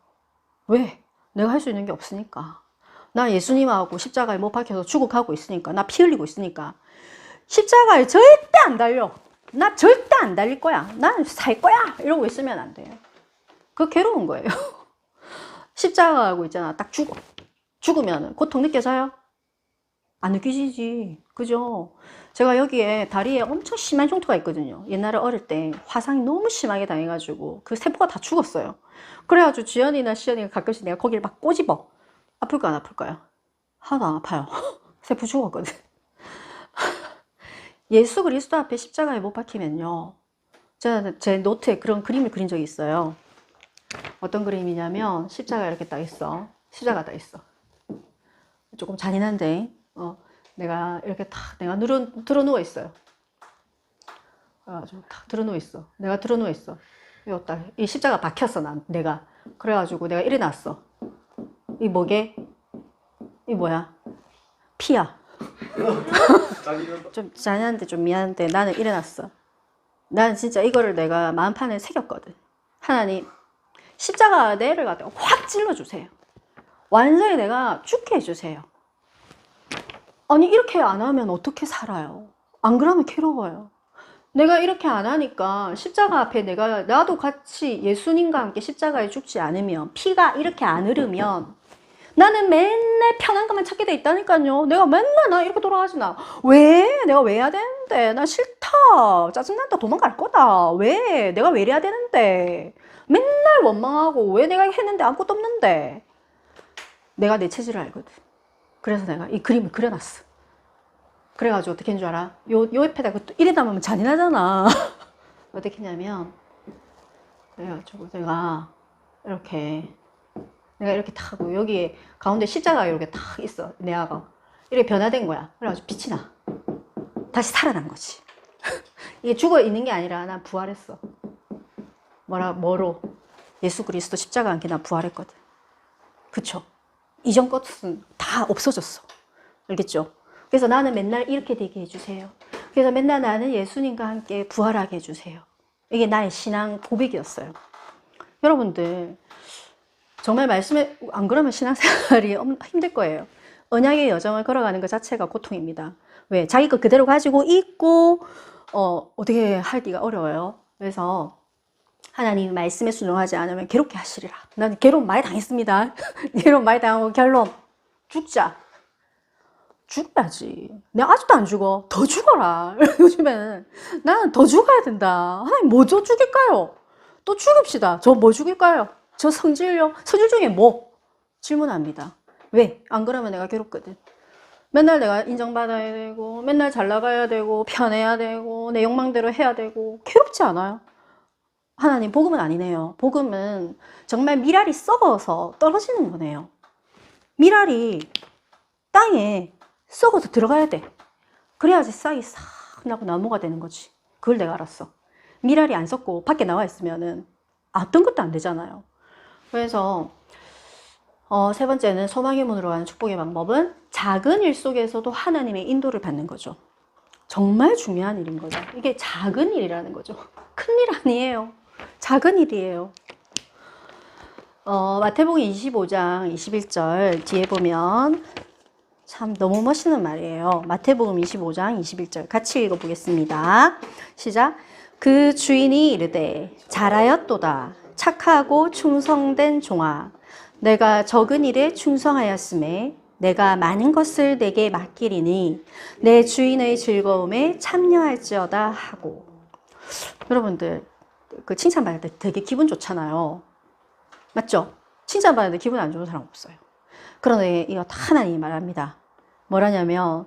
S1: 왜? 내가 할 수 있는 게 없으니까. 나 예수님하고 십자가에 못 박혀서 죽어가고 있으니까, 나 피 흘리고 있으니까 십자가에 절대 안 달려. 나 절대 안 달릴 거야. 난 살 거야. 이러고 있으면 안 돼요. 그거 괴로운 거예요. 십자가하고 있잖아. 딱 죽어. 죽으면 고통 느껴져요? 안 느껴지지. 그죠? 제가 여기에 다리에 엄청 심한 흉터가 있거든요. 옛날에 어릴 때 화상이 너무 심하게 당해가지고 그 세포가 다 죽었어요. 그래가지고 주연이나 시연이가 가끔씩 내가 거기를 막 꼬집어. 아플까 안 아플까요? 하나도 안 아파요. 세포 죽었거든. 예수 그리스도 앞에 십자가에 못 박히면요. 제가 제 노트에 그런 그림을 그린 적이 있어요. 어떤 그림이냐면 십자가 이렇게 딱 있어. 십자가 딱 있어. 조금 잔인한데 내가 이렇게 탁 내가 들어 누워 있어요. 그래가지고 탁 들어 누워 있어. 내가 들어 누워 있어. 이 십자가 박혔어 내가. 그래가지고 내가 일어났어. 이 뭐게? 이 뭐야? 피야. 좀 잔인한데 좀 미안한데 나는 일어났어. 나는 진짜 이거를 내가 마음판에 새겼거든. 하나님 십자가 내를 갖다가 확 찔러주세요. 완전히 내가 죽게 해주세요. 아니 이렇게 안 하면 어떻게 살아요? 안 그러면 괴로워요. 내가 이렇게 안 하니까 십자가 앞에 나도 같이 예수님과 함께 십자가에 죽지 않으면, 피가 이렇게 안 흐르면 나는 맨날 편한 것만 찾게 돼 있다니까요. 내가 맨날 나 이렇게 돌아가지 나. 왜? 내가 왜 해야 되는데? 나 싫다. 짜증난다. 도망갈 거다. 왜? 내가 왜 이래야 되는데? 맨날 원망하고 왜 내가 했는데 아무것도 없는데? 내가 내 체질을 알거든. 그래서 내가 이 그림을 그려놨어. 그래가지고 어떻게 했는 줄 알아? 요 옆에다가 또 이래 담으면 잔인하잖아. 어떻게 했냐면 그래가지고 내가 이렇게 탁 하고 여기에 가운데 십자가가 이렇게 탁 있어. 내 아가 이렇게 변화된 거야. 그래가지고 빛이 나. 다시 살아난 거지. 이게 죽어 있는 게 아니라 난 부활했어. 뭐로? 예수 그리스도 십자가 함께 나 부활했거든. 그쵸? 이전 것은 다 없어졌어. 알겠죠? 그래서 나는 맨날 이렇게 되게 해주세요. 그래서 맨날 나는 예수님과 함께 부활하게 해주세요. 이게 나의 신앙 고백이었어요. 여러분들 정말 말씀에 안 그러면 신앙생활이 힘들 거예요. 언약의 여정을 걸어가는 것 자체가 고통입니다. 왜? 자기 거 그대로 가지고 있고 어떻게 하기가 어려워요. 그래서 하나님 말씀에 순종하지 않으면 괴롭게 하시리라. 나는 괴로움 많이 당했습니다. 괴로움 많이 당하고 결론 죽자. 죽어야지. 내가 아직도 안 죽어. 더 죽어라. 요즘에는 나는 더 죽어야 된다. 하나님 뭐 더 죽일까요? 또 죽읍시다. 저 뭐 죽일까요? 저 성질요? 성질 중에 뭐? 질문합니다. 왜? 안 그러면 내가 괴롭거든. 맨날 내가 인정받아야 되고 맨날 잘 나가야 되고 편해야 되고 내 욕망대로 해야 되고 괴롭지 않아요? 하나님 복음은 아니네요. 복음은 정말 미랄이 썩어서 떨어지는 거네요. 미랄이 땅에 썩어서 들어가야 돼. 그래야지 싹이 싹 나고 나무가 되는 거지. 그걸 내가 알았어. 미랄이 안 썩고 밖에 나와 있으면은 어떤 것도 안 되잖아요. 그래서 세 번째는 소망의 문으로 가는 축복의 방법은 작은 일 속에서도 하나님의 인도를 받는 거죠. 정말 중요한 일인 거죠. 이게 작은 일이라는 거죠. 큰 일 아니에요. 작은 일이에요. 마태복음 25장 21절 뒤에 보면 참 너무 멋있는 말이에요. 마태복음 25장 21절 같이 읽어보겠습니다. 시작. 그 주인이 이르되 잘하였도다. 착하고 충성된 종아. 내가 적은 일에 충성하였음에 내가 많은 것을 내게 맡기리니 내 주인의 즐거움에 참여할지어다 하고. 여러분들 그 칭찬받을 때 되게 기분 좋잖아요. 맞죠? 칭찬받는데 기분 안 좋은 사람 없어요. 그런데 이거 다 하나님이 말합니다. 뭐라냐면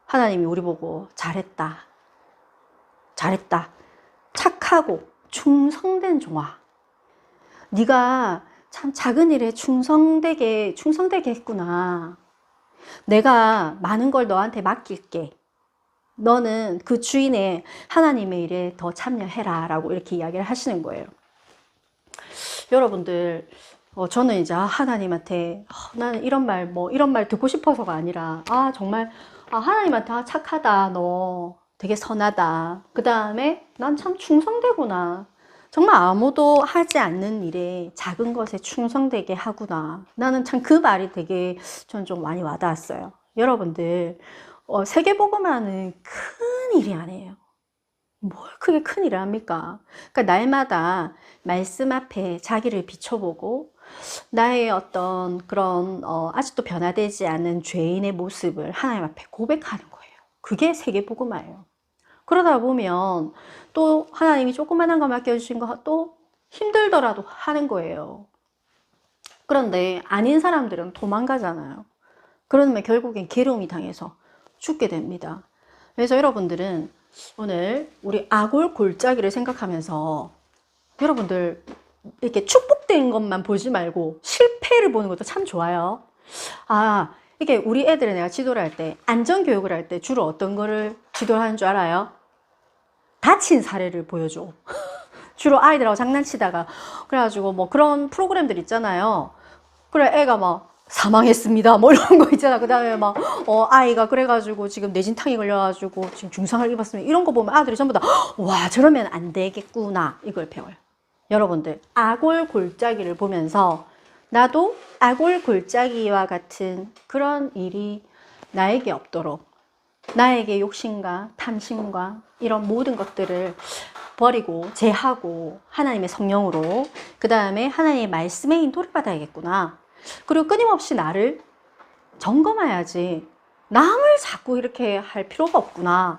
S1: 하나님이 우리 보고 잘했다. 잘했다. 착하고 충성된 종아. 네가 참 작은 일에 충성되게 했구나. 내가 많은 걸 너한테 맡길게. 너는 그 주인의 하나님의 일에 더 참여해라 라고 이렇게 이야기를 하시는 거예요. 여러분들 저는 이제 하나님한테 나는 이런 말 듣고 싶어서가 아니라 정말 하나님한테 착하다. 너 되게 선하다. 그 다음에 난 참 충성되구나. 정말 아무도 하지 않는 일에 작은 것에 충성되게 하구나. 나는 참 그 말이 되게 전 좀 많이 와닿았어요. 여러분들, 세계복음화는 큰 일이 아니에요. 뭘 크게 큰 일을 합니까? 그러니까 날마다 말씀 앞에 자기를 비춰보고 나의 어떤 그런 아직도 변화되지 않은 죄인의 모습을 하나님 앞에 고백하는 거예요. 그게 세계복음화예요. 그러다 보면 또 하나님이 조그만한 거 맡겨주신 거 또 힘들더라도 하는 거예요. 그런데 아닌 사람들은 도망가잖아요. 그러면 결국엔 괴로움이 당해서 죽게 됩니다. 그래서 여러분들은 오늘 우리 아골 골짜기를 생각하면서 여러분들 이렇게 축복된 것만 보지 말고 실패를 보는 것도 참 좋아요. 아, 이게 우리 애들을 내가 지도를 할 때, 안전교육을 할 때 주로 어떤 거를 지도를 하는 줄 알아요? 다친 사례를 보여줘. 주로 아이들하고 장난치다가 그래가지고 뭐 그런 프로그램들 있잖아요. 그래 애가 막 사망했습니다 뭐 이런 거 있잖아. 그 다음에 막 아이가 그래가지고 지금 뇌진탕이 걸려가지고 지금 중상을 입었으면 이런 거 보면 아들이 전부 다 와 저러면 안 되겠구나 이걸 배워요. 여러분들 아골 골짜기를 보면서 나도 아골 골짜기와 같은 그런 일이 나에게 없도록 나에게 욕심과 탐심과 이런 모든 것들을 버리고 제하고 하나님의 성령으로 그 다음에 하나님의 말씀에 인도를 받아야겠구나. 그리고 끊임없이 나를 점검해야지 남을 자꾸 이렇게 할 필요가 없구나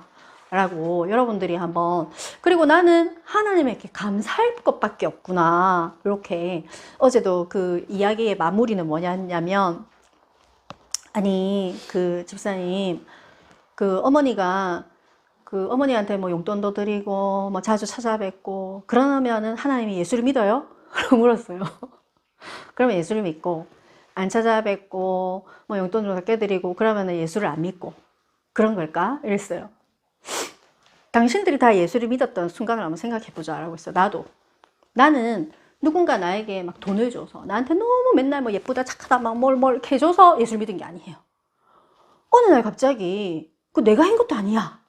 S1: 라고 여러분들이 한번 그리고 나는 하나님에게 감사할 것밖에 없구나 이렇게 어제도 그 이야기의 마무리는 뭐냐면 아니 그 집사님 그 어머니가 그 어머니한테 뭐 용돈도 드리고 뭐 자주 찾아뵙고 그러면은 하나님이 예수를 믿어요? 라고 물었어요. 그러면 예수를 믿고 안 찾아뵙고 뭐 용돈 좀 적게 드리고 그러면은 예수를 안 믿고 그런 걸까? 이랬어요. 당신들이 다 예수를 믿었던 순간을 한번 생각해 보자 라고 했어요. 나는 누군가 나에게 막 돈을 줘서 나한테 너무 맨날 뭐 예쁘다 착하다 막 뭘 이렇게 해줘서 예수를 믿은 게 아니에요. 어느 날 갑자기 그 내가 한 것도 아니야.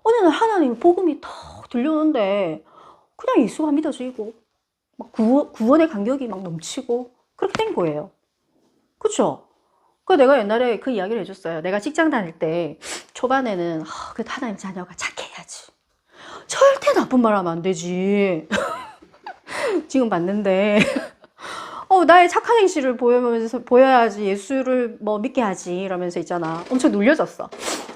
S1: 어느 날 하나님 복음이 탁 들려오는데 그냥 예수가 믿어지고 막 구원의 감격이 막 넘치고 그렇게 된 거예요. 그쵸? 그 내가 옛날에 그 이야기를 해줬어요. 내가 직장 다닐 때 초반에는 그래도 하나님 자녀가 착해야지. 절대 나쁜 말 하면 안 되지. 지금 봤는데 나의 착한 행실을 보여야지 예수를 뭐 믿게 하지 이러면서 있잖아. 엄청 눌려졌어.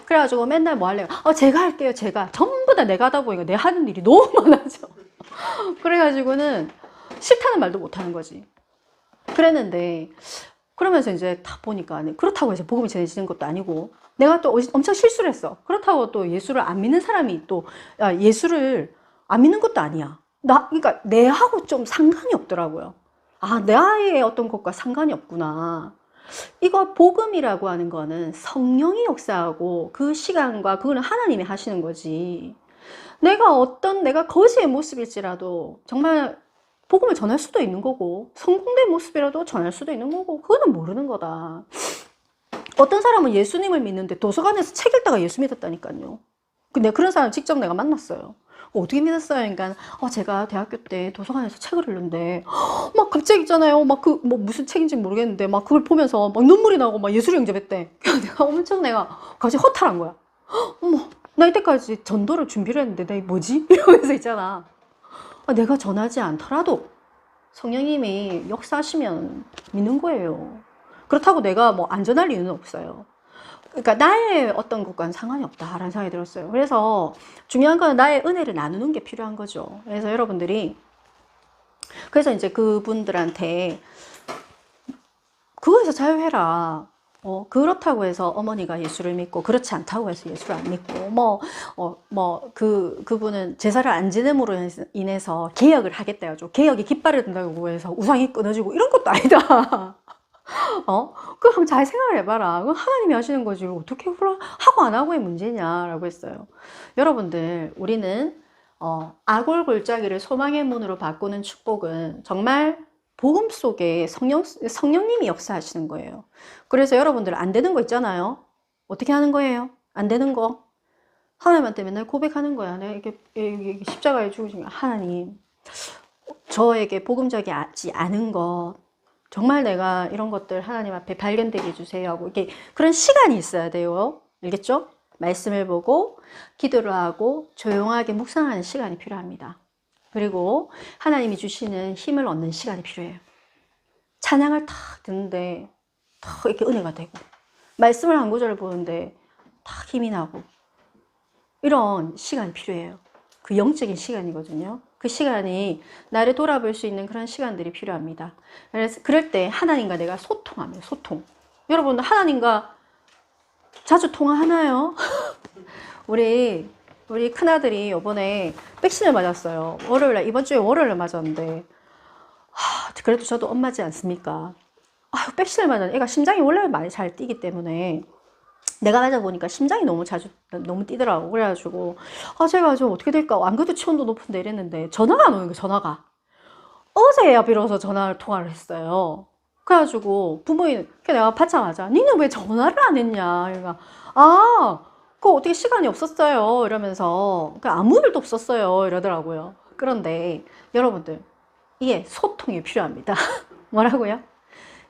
S1: 그래가지고 맨날 뭐 할래요? 제가 할게요. 제가 전부 다 내가 하다 보니까 내 하는 일이 너무 많아져. 그래가지고는 싫다는 말도 못 하는 거지. 그랬는데 그러면서 이제 다 보니까 그렇다고 해서 복음이 전해지는 것도 아니고 내가 또 엄청 실수를 했어. 그렇다고 또 예수를 안 믿는 사람이 또 예수를 안 믿는 것도 아니야. 그러니까 내하고 좀 상관이 없더라고요. 나의 어떤 것과 상관이 없구나. 이거 복음이라고 하는 거는 성령이 역사하고 그 시간과 그거는 하나님이 하시는 거지. 내가 거지의 모습일지라도 정말 복음을 전할 수도 있는 거고 성공된 모습이라도 전할 수도 있는 거고 그거는 모르는 거다. 어떤 사람은 예수님을 믿는데 도서관에서 책 읽다가 예수 믿었다니까요. 근데 그런 사람 직접 내가 만났어요. 어떻게 믿었어요? 그러니까 제가 대학교 때 도서관에서 책을 읽는데 막 갑자기 있잖아요. 막 뭐 무슨 책인지 모르겠는데 막 그걸 보면서 막 눈물이 나고 막 예수를 영접했대. 내가 갑자기 허탈한 거야. 어머, 나 이때까지 전도를 준비를 했는데 내가 뭐지? 이러면서 있잖아. 내가 전하지 않더라도 성령님이 역사하시면 믿는 거예요. 그렇다고 내가 뭐 안전할 이유는 없어요. 그러니까 나의 어떤 것과는 상관이 없다라는 생각이 들었어요. 그래서 중요한 건 나의 은혜를 나누는 게 필요한 거죠. 그래서 여러분들이 그래서 이제 그분들한테 그거에서 자유해라. 그렇다고 해서 어머니가 예수를 믿고 그렇지 않다고 해서 예수를 안 믿고 그분은 제사를 안 지냄으로 인해서 개혁을 하겠다 해가지고 개혁이 깃발을 든다고 해서 우상이 끊어지고 이런 것도 아니다. 그거 한번 잘 생각을 해봐라. 그건 하나님이 하시는 거지. 어떻게 하고 안 하고의 문제냐라고 했어요. 여러분들, 우리는 아골 골짜기를 소망의 문으로 바꾸는 축복은 정말 복음 속에 성령님이 역사하시는 거예요. 그래서 여러분들 안 되는 거 있잖아요. 어떻게 하는 거예요? 안 되는 거. 하나님한테 맨날 고백하는 거야. 내가 이게 십자가에 죽으신 거 하나님. 저에게 복음적이지 않은 것, 정말 내가 이런 것들 하나님 앞에 발견되게 해주세요 하고, 이게 그런 시간이 있어야 돼요. 알겠죠? 말씀을 보고 기도를 하고 조용하게 묵상하는 시간이 필요합니다. 그리고 하나님이 주시는 힘을 얻는 시간이 필요해요. 찬양을 탁 듣는데 탁 이렇게 은혜가 되고, 말씀을 한 구절을 보는데 탁 힘이 나고, 이런 시간이 필요해요. 그 영적인 시간이거든요. 그 시간이 나를 돌아볼 수 있는 그런 시간들이 필요합니다. 그래서 그럴 때 하나님과 내가 소통하면 소통. 여러분 하나님과 자주 통화하나요? 우리 큰아들이 이번에 백신을 맞았어요. 월요일날, 이번 주에 월요일에 맞았는데, 그래도 저도 엄마지 않습니까? 백신을 맞았는데 애가 심장이 원래 많이 잘 뛰기 때문에 내가 맞아보니까 심장이 너무 뛰더라고. 그래가지고 제가 좀 어떻게 될까, 안 그래도 치온도 높은데 이랬는데 전화가 안 오는 거예요. 전화가 어제야 비로소 전화를 통화를 했어요. 그래가지고 부모님, 내가 받자마자 니는 왜 전화를 안 했냐. 그러니까 그거 어떻게 시간이 없었어요 이러면서, 아무 일도 없었어요 이러더라고요. 그런데 여러분들, 이게 소통이 필요합니다. 뭐라고요?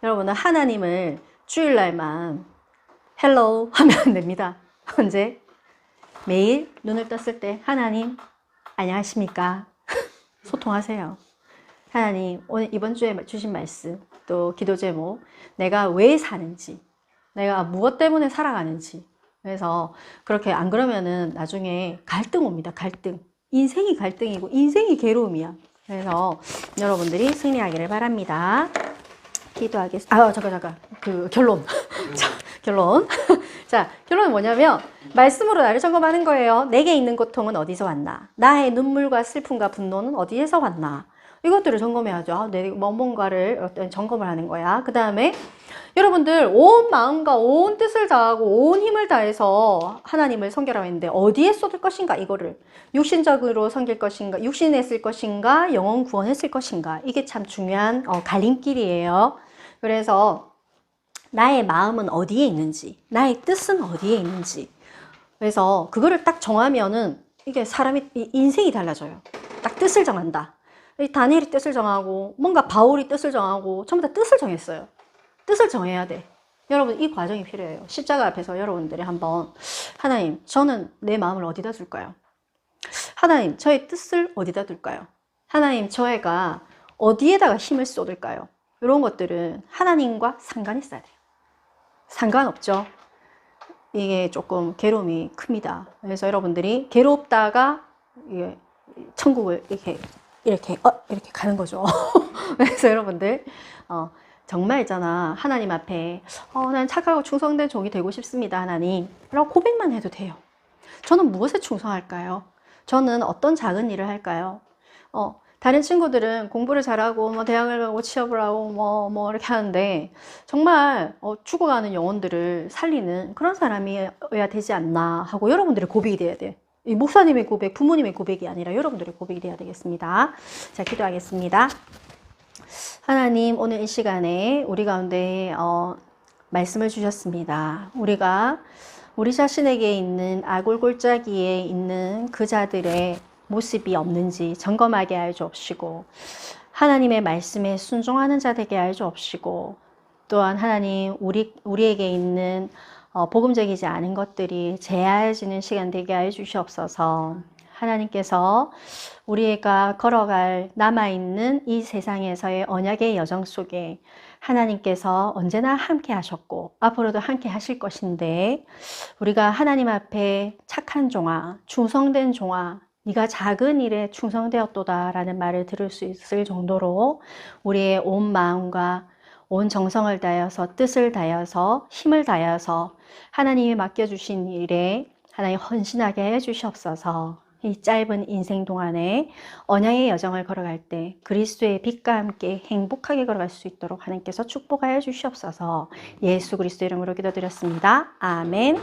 S1: 여러분은 하나님을 주일날만 헬로우 하면 안 됩니다. 언제? 매일 눈을 떴을 때 하나님 안녕하십니까? 소통하세요. 하나님 오늘 이번 주에 주신 말씀, 또 기도 제목, 내가 왜 사는지, 내가 무엇 때문에 살아가는지. 그래서 그렇게 안 그러면은 나중에 갈등 옵니다. 갈등. 인생이 갈등이고 인생이 괴로움이야. 그래서 여러분들이 승리하기를 바랍니다. 기도하겠습니다. 잠깐. 그 결론. 자, 결론. 자, 결론은 뭐냐면 말씀으로 나를 점검하는 거예요. 내게 있는 고통은 어디서 왔나? 나의 눈물과 슬픔과 분노는 어디에서 왔나? 이것들을 점검해야죠. 내 뭔가를 어떤 점검을 하는 거야. 그 다음에 여러분들 온 마음과 온 뜻을 다하고 온 힘을 다해서 하나님을 섬기라고 했는데 어디에 쏟을 것인가? 이거를 육신적으로 섬길 것인가, 육신에 쓸 것인가, 영혼 구원에 쓸 것인가. 이게 참 중요한 갈림길이에요. 그래서 나의 마음은 어디에 있는지, 나의 뜻은 어디에 있는지. 그래서 그거를 딱 정하면은 이게 사람이 인생이 달라져요. 딱 뜻을 정한다. 다니엘이 뜻을 정하고, 뭔가 바울이 뜻을 정하고, 전부 다 뜻을 정했어요. 뜻을 정해야 돼. 여러분, 이 과정이 필요해요. 십자가 앞에서 여러분들이 한번, 하나님, 저는 내 마음을 어디다 둘까요? 하나님, 저의 뜻을 어디다 둘까요? 하나님, 저희가 어디에다가 힘을 쏟을까요? 이런 것들은 하나님과 상관이 있어야 돼요. 상관없죠. 이게 조금 괴로움이 큽니다. 그래서 여러분들이 괴롭다가 이게 천국을 이렇게 가는 거죠. 그래서 여러분들 정말 있잖아, 하나님 앞에 난 착하고 충성된 종이 되고 싶습니다 하나님 라고 고백만 해도 돼요. 저는 무엇에 충성할까요? 저는 어떤 작은 일을 할까요? 다른 친구들은 공부를 잘하고 대학을 가고 취업을 하고 뭐 이렇게 하는데, 정말 죽어가는 영혼들을 살리는 그런 사람이어야 되지 않나 하고 여러분들의 고백이 돼야 돼. 이 목사님의 고백, 부모님의 고백이 아니라 여러분들의 고백이 돼야 되겠습니다. 자, 기도하겠습니다. 하나님, 오늘 이 시간에 우리 가운데 말씀을 주셨습니다. 우리가 우리 자신에게 있는 아골골짜기에 있는 그 자들의 모습이 없는지 점검하게 하여 주옵시고, 하나님의 말씀에 순종하는 자 되게 하여 주옵시고, 또한 하나님 우리에게 있는 복음적이지 않은 것들이 제하여지는 시간 되게 하여 주시옵소서. 하나님께서 우리가 걸어갈 남아있는 이 세상에서의 언약의 여정 속에 하나님께서 언제나 함께 하셨고 앞으로도 함께 하실 것인데, 우리가 하나님 앞에 착한 종아, 충성된 종아, 네가 작은 일에 충성되었도다 라는 말을 들을 수 있을 정도로 우리의 온 마음과 온 정성을 다하여서, 뜻을 다하여서, 힘을 다하여서 하나님이 맡겨주신 일에 하나님 헌신하게 해주시옵소서. 이 짧은 인생 동안에 언약의 여정을 걸어갈 때 그리스도의 빛과 함께 행복하게 걸어갈 수 있도록 하나님께서 축복하여 주시옵소서. 예수 그리스도 이름으로 기도드렸습니다. 아멘.